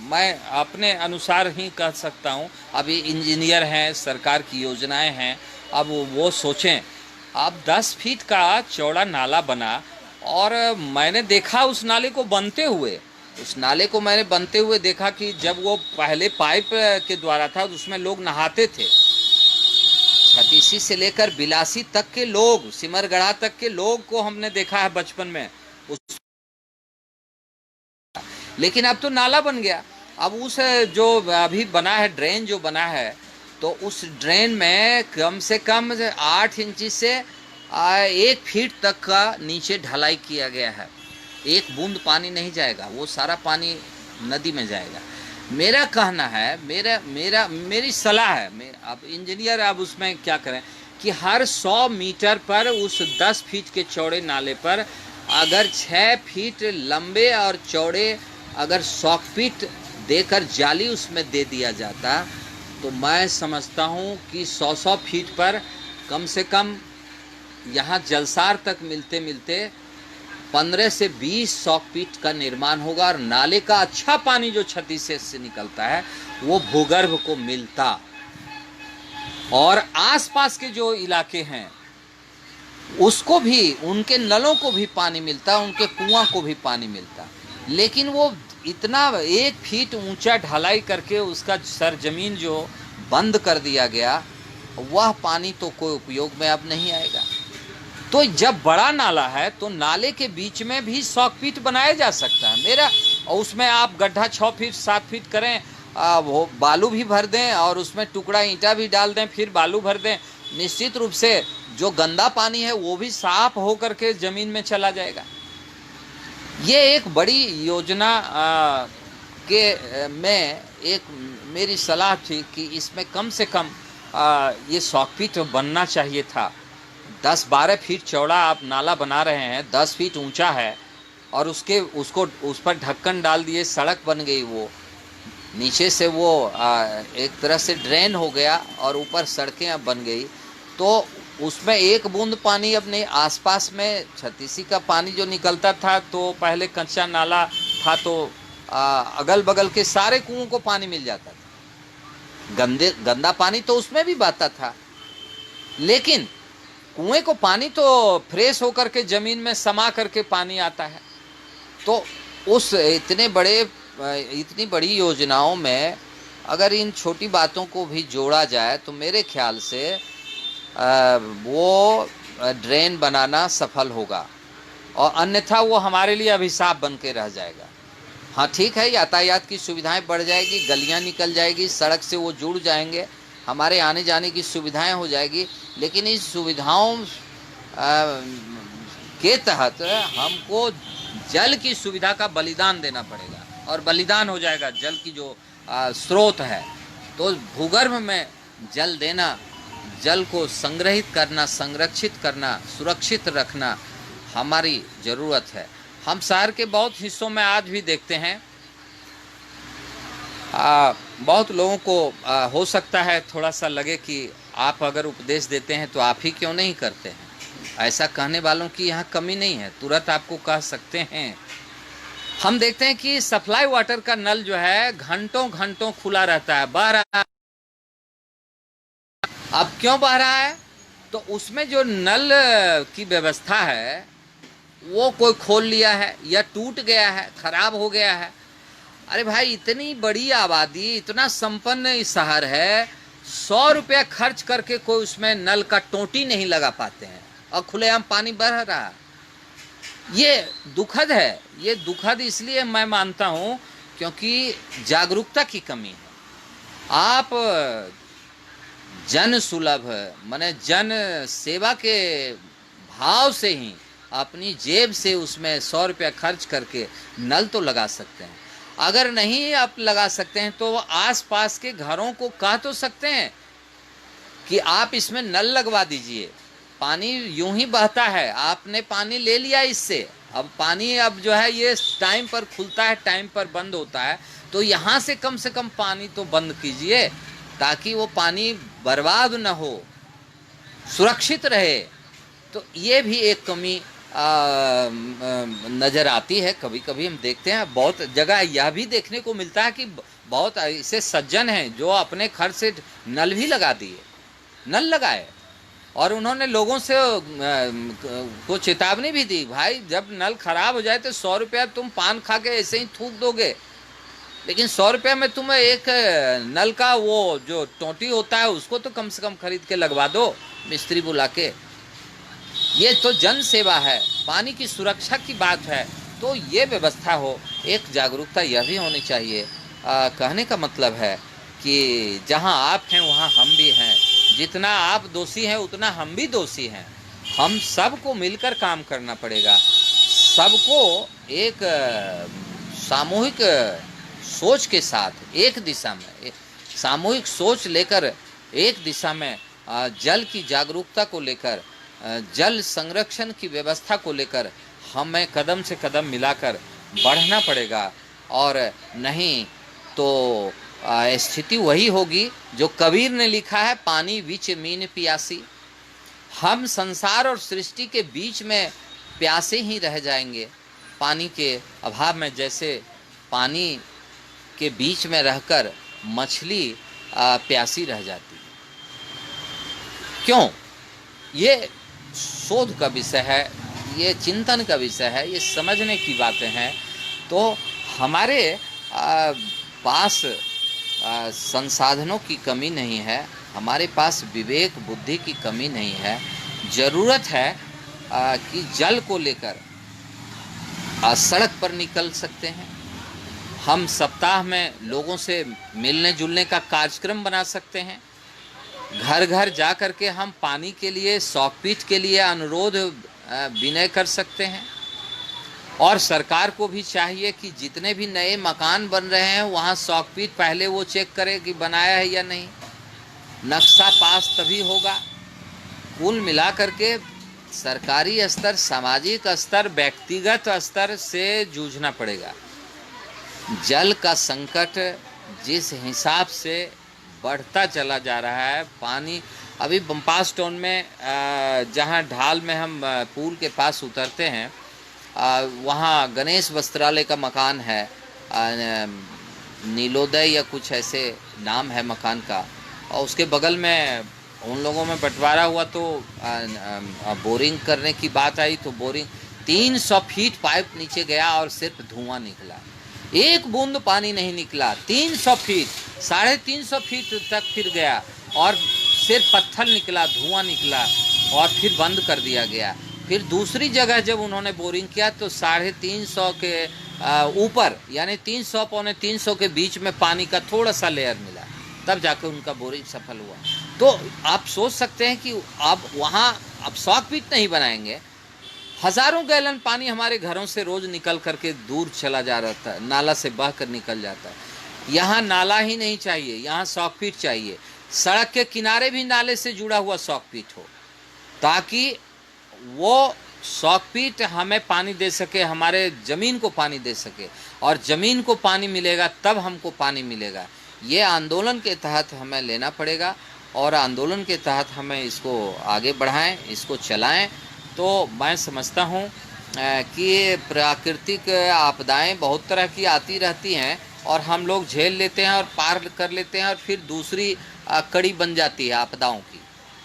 मैं अपने अनुसार ही कह सकता हूँ। अभी इंजीनियर हैं, सरकार की योजनाएं हैं, अब वो सोचें। अब 10 फीट का चौड़ा नाला बना, और मैंने देखा उस नाले को बनते हुए देखा कि जब वो पहले पाइप के द्वारा था, उसमें लोग नहाते थे। छत्तीसी से लेकर बिलासी तक के लोग, सिमरगढ़ा तक के लोग को हमने देखा है बचपन में लेकिन अब तो नाला बन गया। अब उस जो अभी बना है, ड्रेन जो बना है, तो उस ड्रेन में कम से कम 8 इंची से 1 फीट तक का नीचे ढलाई किया गया है। एक बूंद पानी नहीं जाएगा, वो सारा पानी नदी में जाएगा। मेरा कहना है, मेरी सलाह है, अब इंजीनियर अब उसमें क्या करें कि हर 100 मीटर पर उस 10 फीट के चौड़े नाले पर अगर 6 फीट लंबे और चौड़े अगर सॉकपिट देकर जाली उसमें दे दिया जाता तो मैं समझता हूँ कि 100 फीट पर कम से कम यहाँ जलसार तक मिलते मिलते 15 से 20 सॉकपिट का निर्माण होगा और नाले का अच्छा पानी जो छत्तीस से निकलता है वो भूगर्भ को मिलता और आसपास के जो इलाके हैं उसको भी, उनके नलों को भी पानी मिलता, उनके कुआं को भी पानी मिलता। लेकिन वो इतना 1 फीट ऊंचा ढलाई करके उसका सरजमीन जो बंद कर दिया गया, वह पानी तो कोई उपयोग में अब नहीं आएगा। तो जब बड़ा नाला है तो नाले के बीच में भी सॉकपिट बनाया जा सकता है मेरा, और उसमें आप गड्ढा 6 फीट 7 फीट करें, वो बालू भी भर दें और उसमें टुकड़ा ईंटा भी डाल दें, फिर बालू भर दें। निश्चित रूप से जो गंदा पानी है वो भी साफ हो करके ज़मीन में चला जाएगा। ये एक बड़ी योजना में एक मेरी सलाह थी कि इसमें कम से कम ये सॉकपिट बनना चाहिए था। 10-12 फीट चौड़ा आप नाला बना रहे हैं, 10 फीट ऊंचा है और उस पर ढक्कन डाल दिए, सड़क बन गई, वो नीचे से वो एक तरह से ड्रेन हो गया और ऊपर सड़कें अब बन गई। तो उसमें एक बूंद पानी अपने आसपास में छत्तीसी का पानी जो निकलता था, तो पहले कच्चा नाला था तो अगल बगल के सारे कुओं को पानी मिल जाता था। गंदा पानी तो उसमें भी बहता था, लेकिन कुएं को पानी तो फ्रेश होकर के ज़मीन में समा करके पानी आता है। तो उस इतनी बड़ी योजनाओं में अगर इन छोटी बातों को भी जोड़ा जाए तो मेरे ख्याल से वो ड्रेन बनाना सफल होगा, और अन्यथा वो हमारे लिए अभिशाप बन के रह जाएगा। हाँ ठीक है, यातायात की सुविधाएं बढ़ जाएगी, गलियां निकल जाएगी, सड़क से वो जुड़ जाएंगे, हमारे आने जाने की सुविधाएं हो जाएगी, लेकिन इस सुविधाओं के तहत हमको जल की सुविधा का बलिदान देना पड़ेगा, और बलिदान हो जाएगा जल की जो स्रोत है। तो भूगर्भ में जल देना, जल को संग्रहित करना, संरक्षित करना, सुरक्षित रखना हमारी ज़रूरत है। हम शहर के बहुत हिस्सों में आज भी देखते हैं, बहुत लोगों को हो सकता है थोड़ा सा लगे कि आप अगर उपदेश देते हैं तो आप ही क्यों नहीं करते हैं। ऐसा कहने वालों की यहाँ कमी नहीं है, तुरंत आपको कह सकते हैं। हम देखते हैं कि सप्लाई वाटर का नल जो है घंटों घंटों खुला रहता है, बह रहा है। अब क्यों बह रहा है? तो उसमें जो नल की व्यवस्था है वो कोई खोल लिया है या टूट गया है, खराब हो गया है। अरे भाई, इतनी बड़ी आबादी, इतना संपन्न शहर है, 100 रुपया खर्च करके कोई उसमें नल का टोटी नहीं लगा पाते हैं और खुलेआम पानी बह रहा है। ये दुखद है। ये दुखद इसलिए मैं मानता हूँ क्योंकि जागरूकता की कमी है। आप जन सुलभ, माने जन सेवा के भाव से ही अपनी जेब से उसमें 100 रुपया खर्च करके नल तो लगा सकते हैं। अगर नहीं आप लगा सकते हैं तो आसपास के घरों को कह तो सकते हैं कि आप इसमें नल लगवा दीजिए, पानी यूं ही बहता है, आपने पानी ले लिया इससे, अब पानी अब जो है ये टाइम पर खुलता है, टाइम पर बंद होता है, तो यहाँ से कम पानी तो बंद कीजिए ताकि वो पानी बर्बाद न हो, सुरक्षित रहे। तो ये भी एक कमी नज़र आती है। कभी कभी हम देखते हैं, बहुत जगह यह भी देखने को मिलता है कि बहुत ऐसे सज्जन हैं जो अपने खर्च से नल भी लगा दिए, नल लगाए, और उन्होंने लोगों से को चेतावनी भी दी, भाई जब नल खराब हो जाए तो 100 रुपया तुम पान खा के ऐसे ही थूक दोगे, लेकिन 100 रुपया में तुम एक नल का वो जो टोटी होता है उसको तो कम से कम खरीद के लगवा दो, मिस्त्री बुला के। ये तो जन सेवा है, पानी की सुरक्षा की बात है, तो ये व्यवस्था हो। एक जागरूकता यह भी होनी चाहिए। कहने का मतलब है कि जहां आप हैं वहां हम भी हैं, जितना आप दोषी हैं उतना हम भी दोषी हैं। हम सबको मिलकर काम करना पड़ेगा, सबको एक सामूहिक सोच के साथ एक दिशा में, सामूहिक सोच लेकर एक दिशा में जल की जागरूकता को लेकर, जल संरक्षण की व्यवस्था को लेकर हमें कदम से कदम मिलाकर बढ़ना पड़ेगा। और नहीं तो स्थिति वही होगी जो कबीर ने लिखा है, पानी बीच मीन प्यासी। हम संसार और सृष्टि के बीच में प्यासे ही रह जाएंगे पानी के अभाव में, जैसे पानी के बीच में रहकर मछली प्यासी रह जाती है। क्यों? ये शोध का विषय है, ये चिंतन का विषय है, ये समझने की बातें हैं। तो हमारे पास संसाधनों की कमी नहीं है, हमारे पास विवेक बुद्धि की कमी नहीं है। ज़रूरत है कि जल को लेकर सड़क पर निकल सकते हैं, हम सप्ताह में लोगों से मिलने जुलने का कार्यक्रम बना सकते हैं, घर घर जा कर के हम पानी के लिए, शौकपीठ के लिए अनुरोध विनय कर सकते हैं। और सरकार को भी चाहिए कि जितने भी नए मकान बन रहे हैं वहाँ शौकपीठ पहले वो चेक करे कि बनाया है या नहीं, नक्शा पास तभी होगा। कुल मिला करके सरकारी स्तर, सामाजिक स्तर, व्यक्तिगत स्तर से जूझना पड़ेगा। जल का संकट जिस हिसाब से बढ़ता चला जा रहा है, पानी अभी बम्पास टाउन में जहाँ ढाल में हम पुल के पास उतरते हैं, वहाँ गणेश वस्त्रालय का मकान है, नीलोदय या कुछ ऐसे नाम है मकान का, और उसके बगल में उन लोगों में बंटवारा हुआ। तो बोरिंग करने की बात आई तो बोरिंग 300 फीट पाइप नीचे गया और सिर्फ धुआं निकला, एक बूंद पानी नहीं निकला। 300 फीट, 350 फीट तक फिर गया और सिर्फ पत्थर निकला, धुआं निकला और फिर बंद कर दिया गया। फिर दूसरी जगह जब उन्होंने बोरिंग किया तो 350 के ऊपर, यानी 300 पौने 300 के बीच में पानी का थोड़ा सा लेयर मिला, तब जाकर उनका बोरिंग सफल हुआ। तो आप सोच सकते हैं कि अब वहाँ अब शौकपीठ नहीं बनाएंगे, हज़ारों गैलन पानी हमारे घरों से रोज़ निकल करके दूर चला जा रहा था, नाला से बह कर निकल जाता है। यहाँ नाला ही नहीं चाहिए, यहाँ शौकपीठ चाहिए। सड़क के किनारे भी नाले से जुड़ा हुआ शौकपीठ हो, ताकि वो शौकपीठ हमें पानी दे सके, हमारे ज़मीन को पानी दे सके, और ज़मीन को पानी मिलेगा तब हमको पानी मिलेगा। ये आंदोलन के तहत हमें लेना पड़ेगा और आंदोलन के तहत हमें इसको आगे बढ़ाएं, इसको चलाएं। तो मैं समझता हूँ कि प्राकृतिक आपदाएं बहुत तरह की आती रहती हैं और हम लोग झेल लेते हैं और पार कर लेते हैं, और फिर दूसरी कड़ी बन जाती है आपदाओं की।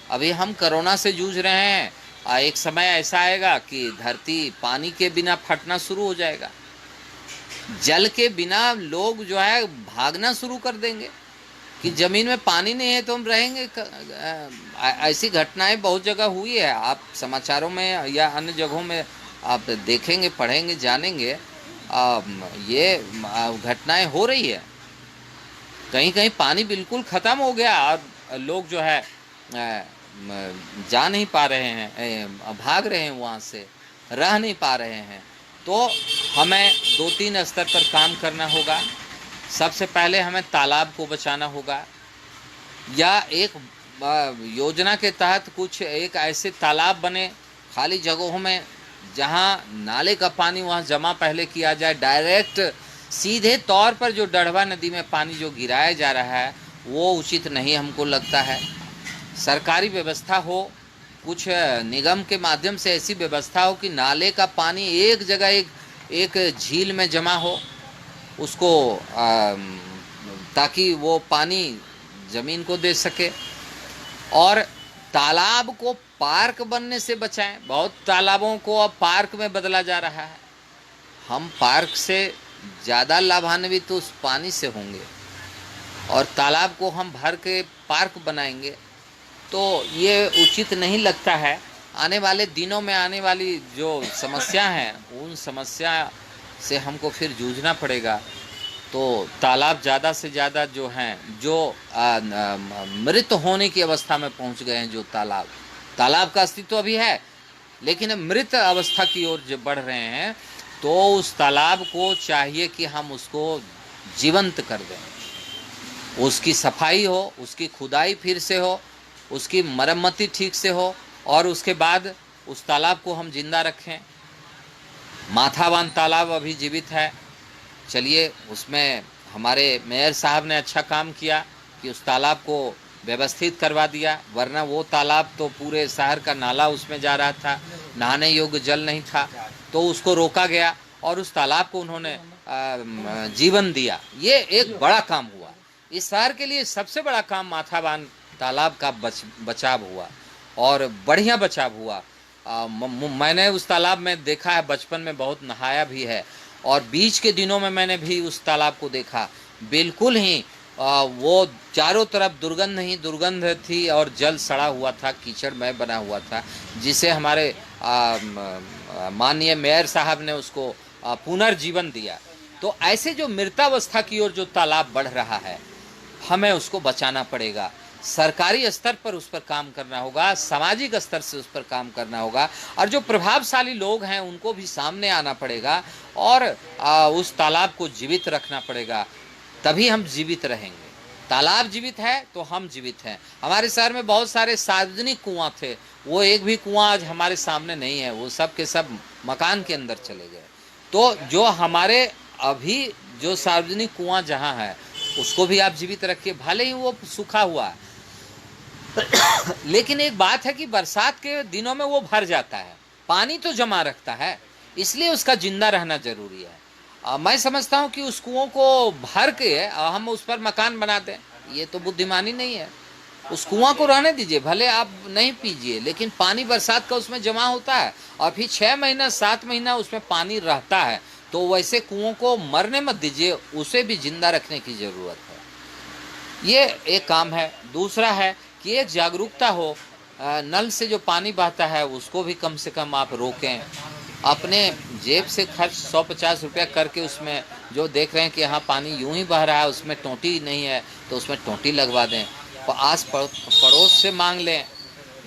अभी हम कोरोना से जूझ रहे हैं, एक समय ऐसा आएगा कि धरती पानी के बिना फटना शुरू हो जाएगा, जल के बिना लोग जो है भागना शुरू कर देंगे कि ज़मीन में पानी नहीं है तो हम रहेंगे। ऐसी घटनाएं बहुत जगह हुई है, आप समाचारों में या अन्य जगहों में आप देखेंगे, पढ़ेंगे, जानेंगे। ये घटनाएं हो रही है, कहीं कहीं पानी बिल्कुल ख़त्म हो गया और लोग जो है जा नहीं पा रहे हैं, भाग रहे हैं, वहाँ से रह नहीं पा रहे हैं। तो हमें 2-3 स्तर पर काम करना होगा। सबसे पहले हमें तालाब को बचाना होगा, या एक योजना के तहत कुछ एक ऐसे तालाब बने खाली जगहों में जहाँ नाले का पानी वहाँ जमा पहले किया जाए। डायरेक्ट सीधे तौर पर जो डढ़वा नदी में पानी जो गिराया जा रहा है वो उचित नहीं हमको लगता है। सरकारी व्यवस्था हो, कुछ निगम के माध्यम से ऐसी व्यवस्था हो कि नाले का पानी एक जगह एक झील में जमा हो, उसको ताकि वो पानी ज़मीन को दे सके, और तालाब को पार्क बनने से बचाएं। बहुत तालाबों को अब पार्क में बदला जा रहा है। हम पार्क से ज़्यादा लाभान्वित तो उस पानी से होंगे, और तालाब को हम भर के पार्क बनाएंगे तो ये उचित नहीं लगता है। आने वाले दिनों में आने वाली जो समस्या हैं उन समस्या से हमको फिर जूझना पड़ेगा। तो तालाब ज़्यादा से ज़्यादा जो हैं, जो मृत होने की अवस्था में पहुंच गए हैं, जो तालाब का अस्तित्व अभी है लेकिन मृत अवस्था की ओर जो बढ़ रहे हैं, तो उस तालाब को चाहिए कि हम उसको जीवंत कर दें। उसकी सफाई हो, उसकी खुदाई फिर से हो, उसकी मरम्मती ठीक से हो और उसके बाद उस तालाब को हम जिंदा रखें। माथाबान तालाब अभी जीवित है। चलिए, उसमें हमारे मेयर साहब ने अच्छा काम किया कि उस तालाब को व्यवस्थित करवा दिया, वरना वो तालाब तो पूरे शहर का नाला उसमें जा रहा था, नहाने योग्य जल नहीं था, तो उसको रोका गया और उस तालाब को उन्होंने जीवन दिया। ये एक बड़ा काम हुआ। इस शहर के लिए सबसे बड़ा काम माथाबान तालाब का बचाव हुआ और बढ़िया बचाव हुआ। मैंने उस तालाब में देखा है, बचपन में बहुत नहाया भी है और बीच के दिनों में मैंने भी उस तालाब को देखा। बिल्कुल ही वो चारों तरफ दुर्गंध ही दुर्गंध थी और जल सड़ा हुआ था, कीचड़मय बना हुआ था, जिसे हमारे माननीय मेयर साहब ने उसको पुनर्जीवन दिया। तो ऐसे जो मृतावस्था की ओर जो तालाब बढ़ रहा है, हमें उसको बचाना पड़ेगा। सरकारी स्तर पर उस पर काम करना होगा, सामाजिक स्तर से उस पर काम करना होगा और जो प्रभावशाली लोग हैं उनको भी सामने आना पड़ेगा और उस तालाब को जीवित रखना पड़ेगा, तभी हम जीवित रहेंगे। तालाब जीवित है तो हम जीवित हैं। हमारे शहर में बहुत सारे सार्वजनिक कुआं थे, वो एक भी कुआं आज हमारे सामने नहीं है, वो सब के सब मकान के अंदर चले गए। तो जो हमारे अभी जो सार्वजनिक कुआं जहाँ है उसको भी आप जीवित रखिए, भले ही वो सूखा हुआ है लेकिन एक बात है कि बरसात के दिनों में वो भर जाता है, पानी तो जमा रखता है, इसलिए उसका जिंदा रहना जरूरी है। मैं समझता हूँ कि उस कुओं को भर के हम उस पर मकान बना दें, ये तो बुद्धिमानी नहीं है। उस कुआं को रहने दीजिए, भले आप नहीं पीजिए, लेकिन पानी बरसात का उसमें जमा होता है और फिर 6 महीना 7 महीना उसमें पानी रहता है, तो वैसे कुओं को मरने मत दीजिए, उसे भी जिंदा रखने की ज़रूरत है। ये एक काम है। दूसरा है कि एक जागरूकता हो, नल से जो पानी बहता है उसको भी कम से कम आप रोकें। अपने जेब से खर्च 100-50 रुपया करके उसमें जो देख रहे हैं कि यहाँ पानी यूं ही बह रहा है, उसमें टोंटी नहीं है तो उसमें टोंटी लगवा दें। और आस पड़ोस से मांग लें,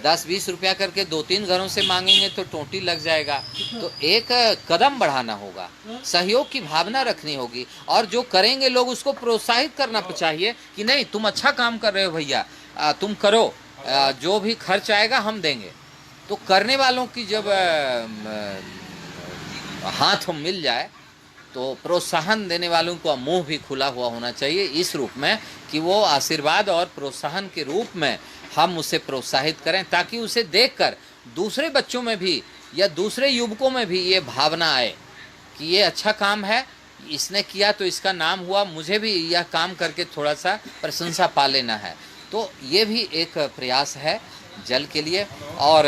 10-20 रुपया करके 2-3 घरों से मांगेंगे तो टोंटी लग जाएगा। तो एक कदम बढ़ाना होगा, सहयोग की भावना रखनी होगी और जो करेंगे लोग उसको प्रोत्साहित करना चाहिए कि नहीं, तुम अच्छा काम कर रहे हो भैया, तुम करो, जो भी खर्च आएगा हम देंगे। तो करने वालों की जब हाथ मिल जाए तो प्रोत्साहन देने वालों का मुंह भी खुला हुआ होना चाहिए, इस रूप में कि वो आशीर्वाद और प्रोत्साहन के रूप में हम उसे प्रोत्साहित करें, ताकि उसे देखकर दूसरे बच्चों में भी या दूसरे युवकों में भी ये भावना आए कि ये अच्छा काम है, इसने किया तो इसका नाम हुआ, मुझे भी यह काम करके थोड़ा सा प्रशंसा पा लेना है। तो ये भी एक प्रयास है जल के लिए। और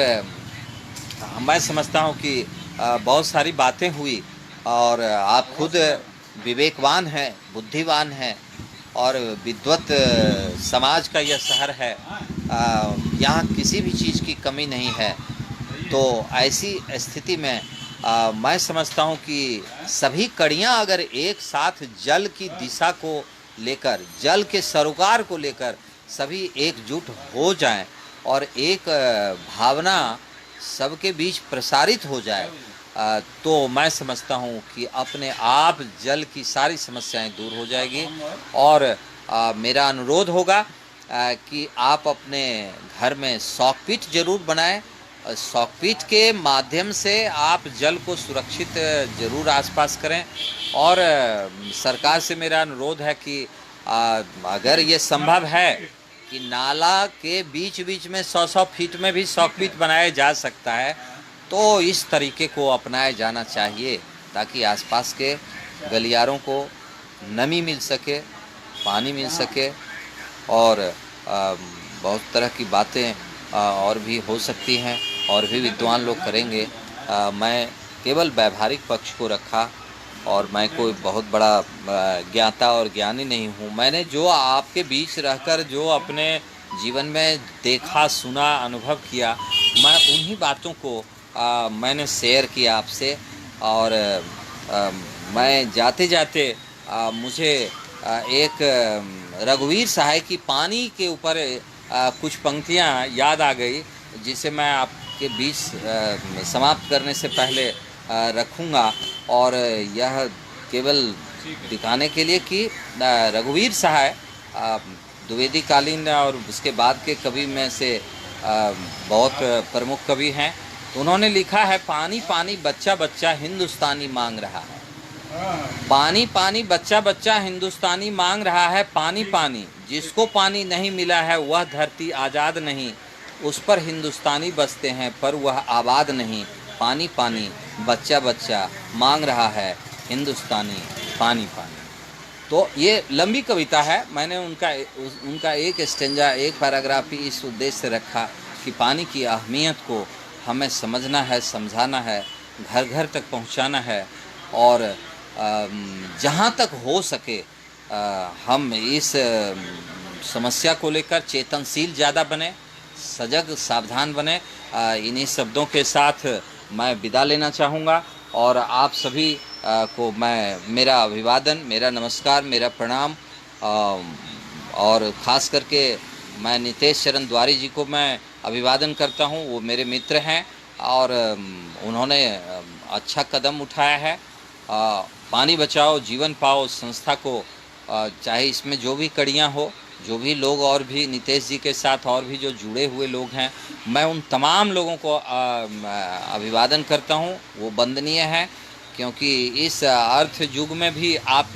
मैं समझता हूँ कि बहुत सारी बातें हुई और आप खुद विवेकवान हैं, बुद्धिवान हैं और विद्वत समाज का यह शहर है, यहाँ किसी भी चीज़ की कमी नहीं है। तो ऐसी स्थिति में मैं समझता हूँ कि सभी कड़ियाँ अगर एक साथ जल की दिशा को लेकर, जल के सरोकार को लेकर सभी एकजुट हो जाएं और एक भावना सबके बीच प्रसारित हो जाए, तो मैं समझता हूँ कि अपने आप जल की सारी समस्याएं दूर हो जाएगी। और मेरा अनुरोध होगा कि आप अपने घर में सॉकपिट जरूर बनाएं। सॉकपिट के माध्यम से आप जल को सुरक्षित जरूर आसपास करें। और सरकार से मेरा अनुरोध है कि अगर ये संभव है कि नाला के बीच बीच में 100-100 फीट में भी सॉकपिट बनाया जा सकता है, तो इस तरीके को अपनाया जाना चाहिए, ताकि आसपास के गलियारों को नमी मिल सके, पानी मिल सके। और बहुत तरह की बातें और भी हो सकती हैं और भी विद्वान लोग करेंगे। मैं केवल व्यावहारिक पक्ष को रखा और मैं कोई बहुत बड़ा ज्ञाता और ज्ञानी नहीं हूँ। मैंने जो आपके बीच रहकर जो अपने जीवन में देखा, सुना, अनुभव किया, मैं उन्हीं बातों को मैंने शेयर किया आपसे। और मैं जाते जाते मुझे एक रघुवीर सहाय की पानी के ऊपर कुछ पंक्तियाँ याद आ गई, जिसे मैं आपके बीच समाप्त करने से पहले रखूँगा। और यह केवल दिखाने के लिए कि रघुवीर सहाय द्विवेदी कालीन और उसके बाद के कवि में से बहुत प्रमुख कवि हैं। तो उन्होंने लिखा है, पानी पानी बच्चा बच्चा हिंदुस्तानी मांग रहा है। पानी पानी बच्चा बच्चा हिंदुस्तानी मांग रहा है। पानी पानी जिसको पानी नहीं मिला है वह धरती आज़ाद नहीं। उस पर हिंदुस्तानी बसते हैं पर वह आबाद नहीं। पानी पानी बच्चा बच्चा मांग रहा है हिंदुस्तानी पानी पानी। तो ये लंबी कविता है। मैंने उनका एक स्टेंजा, एक पैराग्राफ ही इस उद्देश्य से रखा कि पानी की अहमियत को हमें समझना है, समझाना है, घर घर तक पहुंचाना है और जहाँ तक हो सके हम इस समस्या को लेकर चेतनशील ज़्यादा बने, सजग सावधान बने। इन्हीं शब्दों के साथ मैं विदा लेना चाहूँगा और आप सभी को मैं मेरा अभिवादन, मेरा नमस्कार, मेरा प्रणाम और ख़ास करके मैं नितेश चरण द्वारी जी को मैं अभिवादन करता हूँ। वो मेरे मित्र हैं और उन्होंने अच्छा कदम उठाया है। पानी बचाओ जीवन पाओ संस्था को, चाहे इसमें जो भी कड़ियाँ हो, जो भी लोग और भी नितेश जी के साथ और भी जो जुड़े हुए लोग हैं, मैं उन तमाम लोगों को अभिवादन करता हूँ। वो वंदनीय है क्योंकि इस अर्थ युग में भी आप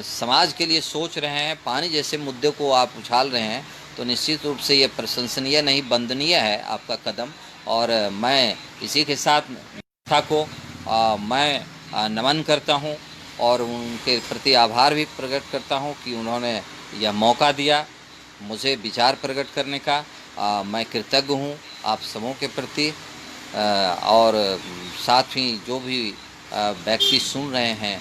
समाज के लिए सोच रहे हैं, पानी जैसे मुद्दे को आप उछाल रहे हैं, तो निश्चित रूप से ये प्रशंसनीय नहीं वंदनीय है आपका कदम। और मैं इसी के साथ संस्था को मैं नमन करता हूँ और उनके प्रति आभार भी प्रकट करता हूँ कि उन्होंने यह मौका दिया मुझे विचार प्रकट करने का। मैं कृतज्ञ हूँ आप सबों के प्रति और साथ ही जो भी व्यक्ति सुन रहे हैं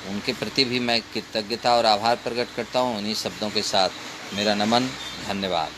उनके प्रति भी मैं कृतज्ञता और आभार प्रकट करता हूँ। उन्हीं शब्दों के साथ मेरा नमन, धन्यवाद।